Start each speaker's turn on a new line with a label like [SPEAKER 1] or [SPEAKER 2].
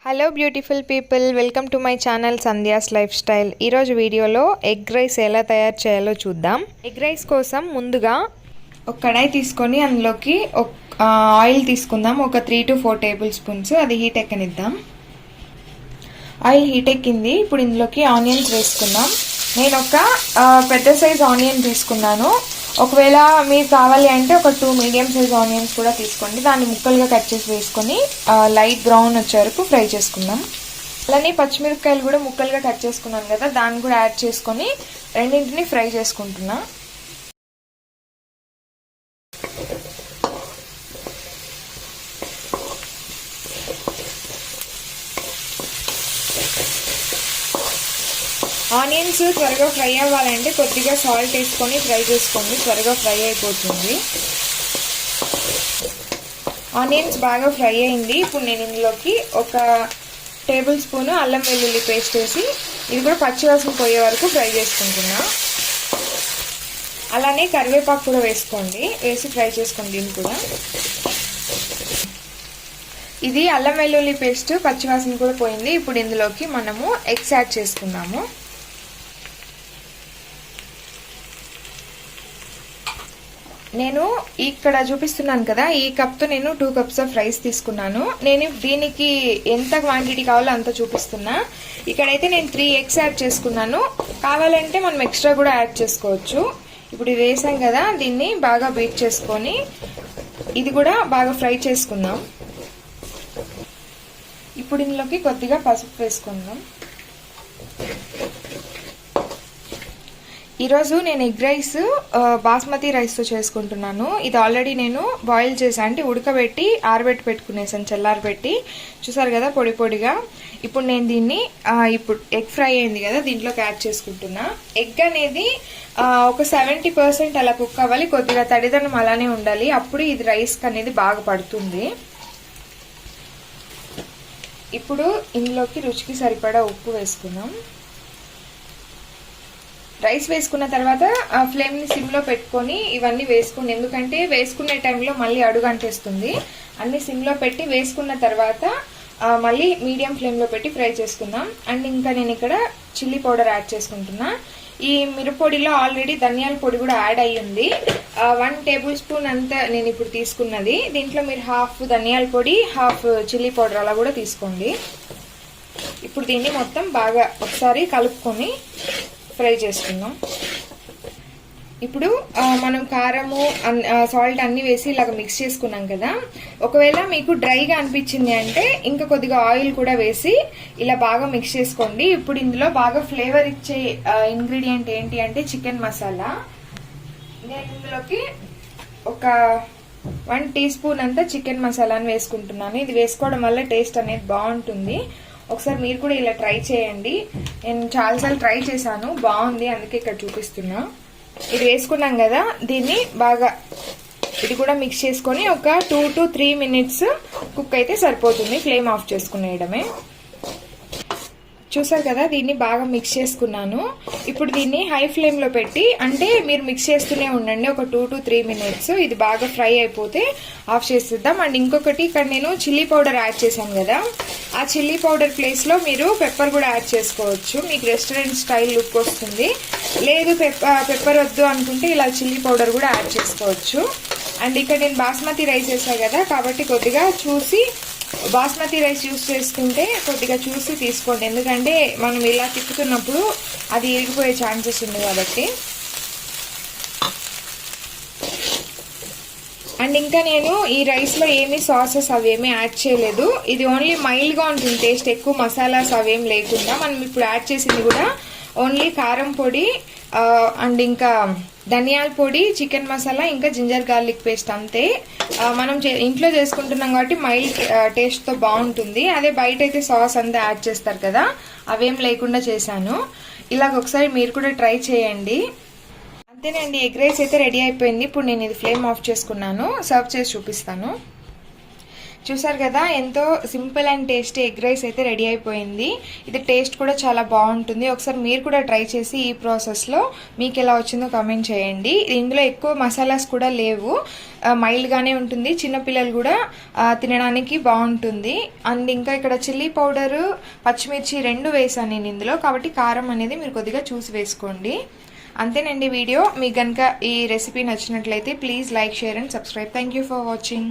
[SPEAKER 1] Hello beautiful people, welcome to my channel Sandhya's life style. ఈరోజు వీడియోలో egg rice ఎలా తయారు చేయాలో చూద్దాం. ఎగ్ రైస్ కోసం ముందుగా ఒక కడాయి తీసుకొని అందులోకి ఆయిల్ తీసుకుందాం. ఒక 3 to 4 టేబుల్ స్పూన్స్. అది హీట్ ఎక్కనిద్దాం. ఆయిల్ హీట్ ఎక్కింది. ఇప్పుడు ఇందులోకి ఆనియన్స్ వేసుకుందాం. నేను ఒక పెద్ద సైజ్ ఆనియన్ తీసుకున్నాను. ఒకవేళ మీరు కావాలి అంటే ఒక 2 మీడియం సైజ్ ఆనియన్స్ కూడా తీసుకోండి. దాన్ని ముక్కలుగా కట్ చేసి వేసుకొని లైట్ బ్రౌన్ వచ్చే వరకు ఫ్రై చేసుకుందాం. అలానే పచ్చిమిరపకాయలు కూడా ముక్కలుగా కట్ చేసుకున్నాను కదా, దాన్ని కూడా యాడ్ చేసుకొని రెండింటిని ఫ్రై చేసుకుంటున్నా. ఆనియన్స్ త్వరగా ఫ్రై అవ్వాలంటే కొద్దిగా సాల్ట్ వేసుకొని ఫ్రై చేసుకోండి, త్వరగా ఫ్రై అయిపోతుంది. ఆనియన్స్ బాగా ఫ్రై అయింది. ఇప్పుడు నేను ఇందులోకి ఒక టేబుల్ స్పూన్ అల్లం వెల్లుల్లి పేస్ట్ వేసి ఇది కూడా పచ్చివాసన పోయే వరకు ఫ్రై చేసుకుంటున్నా. అలానే కరివేపాకు కూడా వేసుకోండి, వేసి ఫ్రై చేసుకోండి. దీన్ని కూడా ఇది అల్లం వెల్లుల్లి పేస్ట్ పచ్చివాసన కూడా పోయింది. ఇప్పుడు ఇందులోకి మనము ఎగ్స్ యాడ్ చేసుకుందాము. నేను ఇక్కడ చూపిస్తున్నాను కదా, ఈ కప్తో నేను 2 cups ఆఫ్ రైస్ తీసుకున్నాను. నేను దీనికి ఎంత క్వాంటిటీ కావాలో అంత చూపిస్తున్నా. ఇక్కడైతే నేను 3 eggs యాడ్ చేసుకున్నాను. కావాలంటే మనం ఎక్స్ట్రా కూడా యాడ్ చేసుకోవచ్చు. ఇప్పుడు ఇది వేసాం కదా, దీన్ని బాగా బీట్ చేసుకొని ఇది కూడా బాగా ఫ్రై చేసుకుందాం. ఇప్పుడు ఇందులోకి కొద్దిగా పసుపు వేసుకుందాం. ఈరోజు నేను ఎగ్ రైస్ బాస్మతి రైస్తో చేసుకుంటున్నాను. ఇది ఆల్రెడీ నేను బాయిల్ చేసాను, అంటే ఉడకబెట్టి ఆరబెట్టి పెట్టుకునేసాను, చల్లారబెట్టి. చూసారు కదా పొడి పొడిగా. ఇప్పుడు నేను దీన్ని ఇప్పుడు ఎగ్ ఫ్రై అయింది కదా, దీంట్లోకి యాడ్ చేసుకుంటున్నా. ఎగ్ అనేది ఒక 70% అలా కుక్ అవ్వాలి, కొద్దిగా తడిదనం అలానే ఉండాలి. అప్పుడు ఇది రైస్కి అనేది బాగా పడుతుంది. ఇప్పుడు ఇందులోకి రుచికి సరిపడా ఉప్పు వేసుకుందాం. రైస్ వేసుకున్న తర్వాత ఫ్లేమ్ని సిమ్లో పెట్టుకొని ఇవన్నీ వేసుకోండి, ఎందుకంటే వేసుకునే టైంలో మళ్ళీ అడుగు అంటేస్తుంది. అన్ని సిమ్లో పెట్టి వేసుకున్న తర్వాత మళ్ళీ మీడియం ఫ్లేమ్లో పెట్టి ఫ్రై చేసుకుందాం. అండ్ ఇంకా నేను ఇక్కడ చిల్లీ పౌడర్ యాడ్ చేసుకుంటున్నా. ఈ మిరప్పొడిలో ఆల్రెడీ ధనియాల పొడి కూడా యాడ్ అయ్యింది. 1 టేబుల్ స్పూన్ అంతా నేను ఇప్పుడు తీసుకున్నది. దీంట్లో మీరు హాఫ్ ధనియాల పొడి, హాఫ్ చిల్లీ పౌడర్ అలా కూడా తీసుకోండి. ఇప్పుడు దీన్ని మొత్తం బాగా ఒకసారి కలుపుకొని ఫ్రై చేసుకుందాం. ఇప్పుడు మనం కారము సాల్ట్ అన్ని వేసి ఇలాగ మిక్స్ చేసుకున్నాం కదా. ఒకవేళ మీకు డ్రైగా అనిపించింది అంటే ఇంకా కొద్దిగా ఆయిల్ కూడా వేసి ఇలా బాగా మిక్స్ చేసుకోండి. ఇప్పుడు ఇందులో బాగా ఫ్లేవర్ ఇచ్చే ఇంగ్రీడియంట్ ఏంటి అంటే చికెన్ మసాలా. నేను ఇందులోకి ఒక 1 టీ స్పూన్ అంతా చికెన్ మసాలాని వేసుకుంటున్నాను. ఇది వేసుకోవడం వల్ల టేస్ట్ అనేది బాగుంటుంది. ఒకసారి మీరు కూడా ఇలా ట్రై చేయండి. నేను చాలాసార్లు ట్రై చేశాను, బాగుంది, అందుకే ఇక్కడ చూపిస్తున్నా. ఇది వేసుకున్నాం కదా, దీన్ని బాగా ఇది కూడా మిక్స్ చేసుకొని ఒక 2 to 3 minutes కుక్ అయితే సరిపోతుంది. ఫ్లేమ్ ఆఫ్ చేసుకునేయడమే. చూసారు కదా, దీన్ని బాగా మిక్స్ చేసుకున్నాను. ఇప్పుడు దీన్ని హై ఫ్లేమ్లో పెట్టి, అంటే మీరు మిక్స్ చేస్తూనే ఉండండి ఒక 2 to 3 minutes. ఇది బాగా ఫ్రై అయిపోతే ఆఫ్ చేసేద్దాం. అండ్ ఇంకొకటి, ఇక్కడ నేను చిల్లీ పౌడర్ యాడ్ చేశాను కదా, ఆ చిల్లీ పౌడర్ ప్లేస్లో మీరు పెప్పర్ కూడా యాడ్ చేసుకోవచ్చు. మీకు రెస్టారెంట్ స్టైల్ లుక్ వస్తుంది. లేదు పెప్పర్ వద్దు అనుకుంటే ఇలా చిల్లీ పౌడర్ కూడా యాడ్ చేసుకోవచ్చు. అండ్ ఇక్కడ నేను బాస్మతి రైస్ వేసాను కదా, కాబట్టి కొద్దిగా చూసి బాస్మతి రైస్ యూస్ చేసుకుంటే కొద్దిగా చూసి తీసుకోండి, ఎందుకంటే మనం ఇలా తిప్పుతున్నప్పుడు అది ఇరిగిపోయే ఛాన్సెస్ ఉంది కాబట్టి. అండ్ ఇంకా నేను ఈ రైస్లో ఏమీ సాసెస్ అవేమీ యాడ్ చేయలేదు. ఇది ఓన్లీ మైల్డ్గా ఉంటుంది టేస్ట్, ఎక్కువ మసాలాస్ అవేం లేకుండా. మనం ఇప్పుడు యాడ్ చేసింది కూడా ఓన్లీ కారం పొడి అండ్ ఇంకా ధనియాల పొడి, చికెన్ మసాలా, ఇంకా జింజర్ గార్లిక్ పేస్ట్ అంతే. మనం ఇంట్లో చేసుకుంటున్నాం కాబట్టి మైల్డ్ టేస్ట్తో బాగుంటుంది. అదే బయట అయితే సాస్ అంతా యాడ్ చేస్తారు కదా, అవేం లేకుండా చేశాను. ఇలాగ ఒకసారి మీరు కూడా ట్రై చేయండి. అంతేనండి, ఎగ్ రైస్ అయితే రెడీ అయిపోయింది. ఇప్పుడు నేను ఇది ఫ్లేమ్ ఆఫ్ చేసుకున్నాను, సర్వ్ చేసి చూపిస్తాను. చూసారు కదా, ఎంతో simple and tasty egg rice అయితే రెడీ అయిపోయింది. ఇది టేస్ట్ కూడా చాలా బాగుంటుంది. ఒకసారి మీరు కూడా ట్రై చేసి ఈ ప్రాసెస్లో మీకు ఎలా వచ్చిందో కామెంట్ చేయండి. ఇందులో ఎక్కువ మసాలాస్ కూడా లేవు, మైల్డ్గానే ఉంటుంది. చిన్నపిల్లలు కూడా తినడానికి బాగుంటుంది. అండ్ ఇంకా ఇక్కడ చిల్లీ పౌడరు, పచ్చిమిర్చి 2 వేసాను నేను ఇందులో, కాబట్టి కారం అనేది మీరు కొద్దిగా చూసి వేసుకోండి. అంతేనండి వీడియో. మీకు కనుక ఈ రెసిపీ నచ్చినట్లయితే please like, share and subscribe. Thank you for watching.